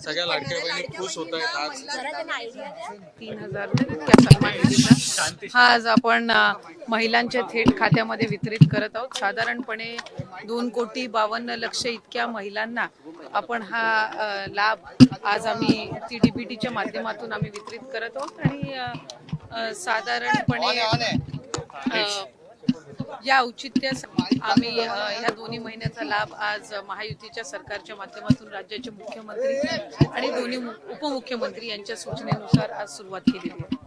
सगळ्या लाडक्या बहिणी खुश होत आहेत आज 3000 सन्मान निधीचा हा आज आपण महिलांच्या थेट खात्यामध्ये वितरित करत आहोत। साधारणपणे 2,52,00,000 इतक्या महिलांना आपण हा लाभ आज आम्ही TDBTच्या माध्यमातून आम्ही वितरित करत आहोत आणि साधारणपणे या औचित्यासाठी आम्ही ह्या दोन्ही महिन्याचा लाभ आज महायुतीच्या सरकारच्या माध्यमातून राज्याचे मुख्यमंत्री आणि दोन्ही उपमुख्यमंत्री यांच्या सूचनेनुसार आज सुरुवात केलेली आहे।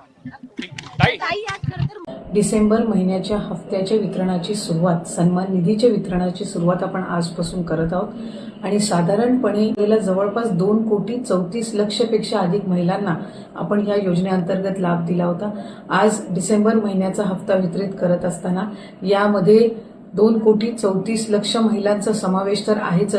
डिसेंबर महिन्याच्या हप्त्याच्या वितरणाची सुरुवात, सन्मान निधीच्या वितरणाची सुरुवात आपण आजपासून करत आहोत आणि साधारणपणे जवळपास 2,34,00,000 पेक्षा अधिक महिलांना आपण या योजनेअंतर्गत लाभ दिला होता। आज डिसेंबर महिन्याचा हप्ता वितरित करत असताना यामध्ये 2,34,00,000 महिलांचा समावेश तर आहेच,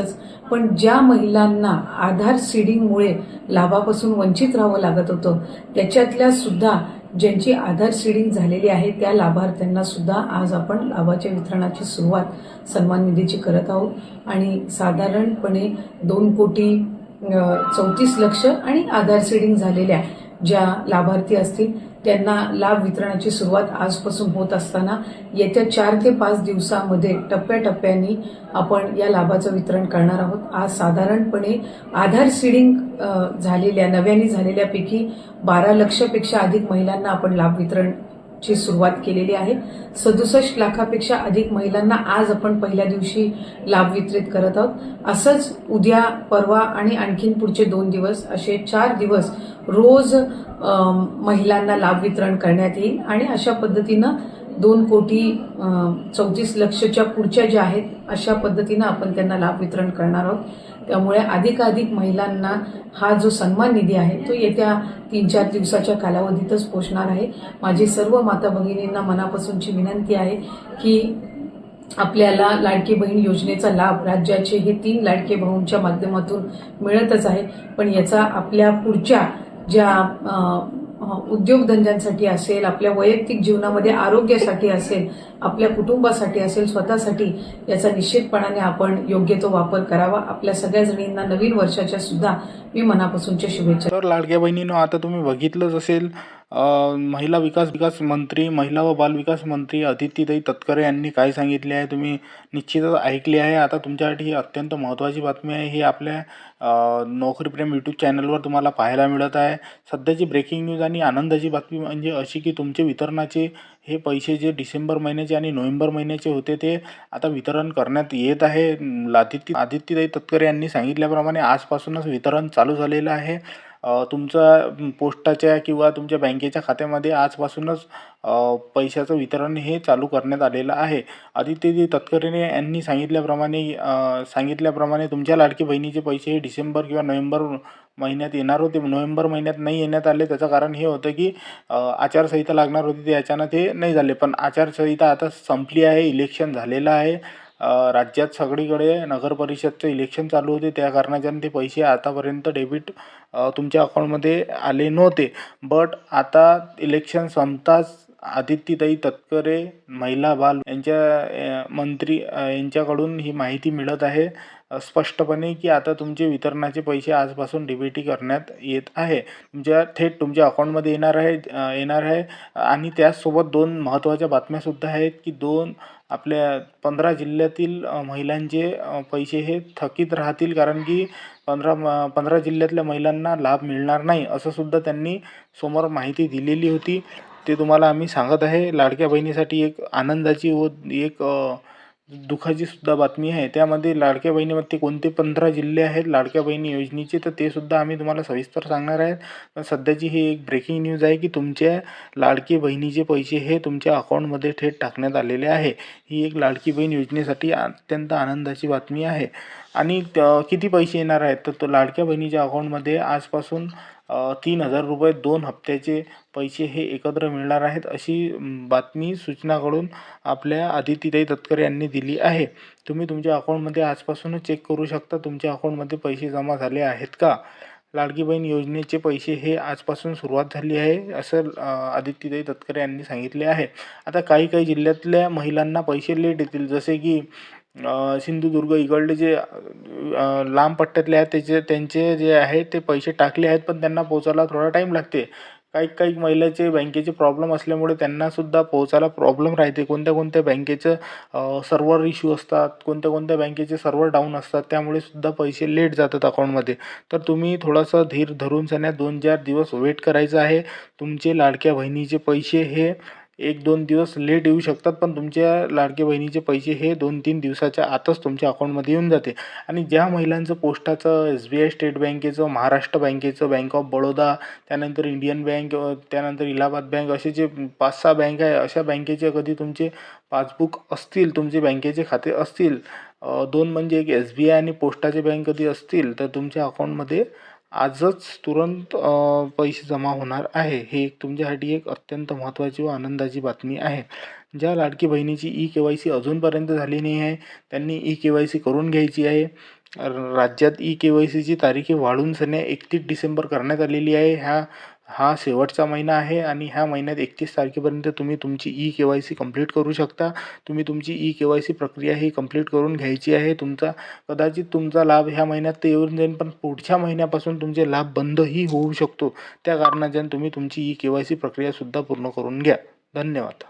पण ज्या महिलांना आधार सीडिंगमुळे लाभापासून वंचित राहावं लागत होतं त्याच्यातल्या सुद्धा ज्यांची आधार सीडिंग झालेली आहे त्या लाभार्थ्यांना सुद्धा आज आपण लाभाच्या वितरणाची सुरुवात सन्मान निधीची करत आहोत आणि साधारणपणे 2,34,00,000 आणि आधार सीडिंग झालेल्या ज्या लाभार्थी असतील त्यांना लाभ वितरणाची सुरुवात आजपासून होत असताना येत्या 4 ते 5 दिवसांमध्ये टप्प्याटप्प्याने आपण या लाभाचं वितरण करणार आहोत। आज साधारणपणे आधार सीडिंग झालेल्या नव्याने झालेल्यापैकी 12 लाखापेक्षा अधिक महिलांना आपण लाभ वितरणची सुरुवात केलेली आहे। 67 लाखापेक्षा अधिक महिलांना आज आपण पहिल्या दिवशी लाभ वितरित करत आहोत। असंच उद्या, परवा आणि आणखीन पुढचे 2 दिवस असे 4 दिवस रोज महिलांना लाभ वितरण करण्यात येईल आणि अशा पद्धतीनं 2,34,00,000च्या पुढच्या ज्या आहेत अशा पद्धतीनं आपण त्यांना लाभ वितरण करणार आहोत। त्यामुळे अधिकाधिक महिलांना हा जो सन्मान निधी आहे तो येत्या 3-4 दिवसाच्या कालावधीतच पोहोचणार आहे। माझी सर्व माता भगिनींना मनापासूनची विनंती आहे की आपल्याला लाडकी बहीण योजनेचा लाभ राज्याचे हे 3 लाडके भाऊंच्या माध्यमातून मिळतच आहे, पण याचा आपल्या पुढच्या ज्या उद्योगधंद्यांसाठी असेल, आपल्या वैयक्तिक जीवनामध्ये आरोग्यासाठी असेल, आपल्या कुटुंबासाठी असेल, स्वतःसाठी याचा निश्चितपणाने आपण योग्य तो वापर करावा। आपल्या सगळ्या जणींना नवीन वर्षाच्या सुद्धा मी मनापासूनच्या शुभेच्छा। तर लाडक्या बहिणींनो, आता तुम्ही बघितलंच असेल महिला विकास मंत्री, महिला व बाल विकास मंत्री अदितीताई तटकरे यांनी काय सांगितले आहे तुम्ही निश्चितच ऐकले आहे। आता तुमच्यासाठी ही अत्यंत महत्त्वाची बातमी आहे। ही आपल्या नोकरी प्रेम यूट्यूब चॅनलवर तुम्हाला पाहायला मिळत आहे। सध्याची ब्रेकिंग न्यूज आणि आनंदाची बातमी म्हणजे अशी की तुमचे वितरणाचे हे पैसे जे डिसेंबर महिन्याचे आणि नोव्हेंबर महिन्याचे होते ते आता वितरण करण्यात येत आहे। आदितीताई तटकरे यांनी सांगितल्याप्रमाणे आजपासूनच वितरण चालू झालेलं आहे। तुमचा पोस्टाच्या किंवा तुमच्या बँकेच्या खात्यामध्ये आजपासूनच पैशाचं वितरण हे चालू करण्यात आलेलं आहे। आदितीताई तटकरे यांनी सांगितल्याप्रमाणे तुमच्या लाडकी बहिणीचे पैसे हे डिसेंबर किंवा नोव्हेंबर महिन्यात येणार होते। नोव्हेंबर महिन्यात नाही येण्यात आले, त्याचं कारण हे होतं की आचारसंहिता लागणार होती, ते अचानक ते नाही झाले। पण आचारसंहिता आता संपली आहे, इलेक्शन झालेलं आहे। राज्यात सगळीकडे नगर परिषदचं इलेक्शन चालू होते, त्या कारणाच्याने ते पैसे आतापर्यंत डेबिट तुमच्या अकाउंटमध्ये आले नव्हते। बट आता इलेक्शन संपताच आदितीताई तटकरे महिला बाल यांच्या मंत्री यांच्याकडून ही माहिती मिळत आहे स्पष्टपणे की आता तुमचे वितरणाचे पैसे आजपासून DBT करण्यात येत आहे, थेट तुमच्या अकाउंटमध्ये येणार आहे। आणि त्याचसोबत 2 महत्त्वाच्या बातम्यासुद्धा आहेत की आपल्या 15 जिल्ह्यातील महिलांचे पैसे हे थकीत राहतील, कारण की 15 जिल्ह्यातल्या महिलांना लाभ मिळणार नाही असं सुद्धा त्यांनी समोर माहिती दिलेली होती। ते तुम्हाला आम्ही सांगत आहे। लाडक्या बहिणीसाठी एक आनंदाची व एक दुःखाची सुद्धा बातमी आहे। त्यामध्ये लाडक्या बहिणीमध्ये कोणते 15 जिल्हे आहेत लाडक्या बहिणी योजनेचे, तर ते सुद्धा आम्ही तुम्हाला सविस्तर सांगणार आहेत। पण सध्याची ही एक ब्रेकिंग न्यूज आहे की तुमच्या लाडकी बहिणीचे पैसे हे तुमच्या अकाउंटमध्ये थेट टाकण्यात आलेले आहे। ही एक लाडकी बहीण योजनेसाठी अत्यंत आनंदाची बातमी आहे। आणि किती पैसे येणार आहेत, तर लाडक्या बहिणीच्या अकाउंटमध्ये आजपासून 3,000 रुपये 2 हप्त्याचे पैसे हे एकत्र मिळणार आहेत, अशी बातमी सूचनाकडून आपल्या आदितीताई तटकरे यांनी दिली आहे। तुम्ही तुमच्या अकाउंटमध्ये आजपासूनच चेक करू शकता तुमच्या अकाउंटमध्ये पैसे जमा झाले आहेत का। लाडकी बहीण योजनेचे पैसे हे आजपासून सुरुवात झाली आहे असं आदितीताई तटकरे यांनी सांगितले आहे। आता काही जिल्ह्यातल्या महिलांना पैसे लेट येतील, जसे की सिंधुदुर्ग इकडले जे लांब पट्ट्यातले आहेत त्यांचे जे आहे ते पैसे टाकले आहेत, पण त्यांना पोहोचायला थोडा टाईम लागते. काही महिलाचे बँकेचे प्रॉब्लेम असल्यामुळे त्यांनासुद्धा पोहोचायला प्रॉब्लेम राहते. कोणत्या बँकेचं सर्व्हर इश्यू असतात, कोणत्या बँकेचे सर्व्हर डाऊन असतात, त्यामुळे सुद्धा पैसे लेट जातात अकाउंटमध्ये. तर तुम्ही थोडासा धीर धरून 2-4 दिवस वेट करायचं आहे. तुमचे लाडक्या बहिणीचे पैसे हे 1-2 दिवस लेट येऊ शकतात, पण तुमच्या लाडक्या बहिणीचे पैसे हे 2-3 दिवसाच्या आतच तुमच्या अकाउंटमध्ये येऊन जाते. आणि ज्या महिलांचं पोस्टाचं SBI स्टेट बँकेचं, महाराष्ट्र बँकेचं, बँक ऑफ बडोदा, त्यानंतर इंडियन बँक, त्यानंतर इलाहाबाद बँक, असे जे 5-6 बँक आहे, अशा बँकेचे कधी तुमचे पासबुक असतील, तुमचे बँकेचे खाते असतील, 2 म्हणजे एक SBI आणि पोस्टाचे बँक कधी असतील, तर तुमच्या अकाउंटमध्ये आजच तुरंत पैसे जमा होणार आहे. हे एक तुमच्यासाठी एक अत्यंत महत्त्वाची व आनंदाची बातमी आहे. ज्या लाडकी बहिणीची KYC अजूनपर्यंत झाली नाही आहे, त्यांनी KYC करून घ्यायची आहे. राज्यात KYCची तारीख वाढवून 31 डिसेंबर करण्यात आलेली आहे. हा शेवटचा महिना आहे आणि ह्या महिन्यात 31 तारखेपर्यंत तुम्ही तुमची KYC कंप्लीट करू शकता. तुम्ही तुमची KYC प्रक्रिया ही कंप्लीट करून घ्यायची आहे. कदाचित तुमचा लाभ ह्या महिन्यात तर येऊन जाईल, पण पुढच्या महिन्यापासून तुमचे लाभ बंदही होऊ शकतो. त्या कारणाने तुम्ही तुमची KYC प्रक्रियासुद्धा पूर्ण करून घ्या. धन्यवाद.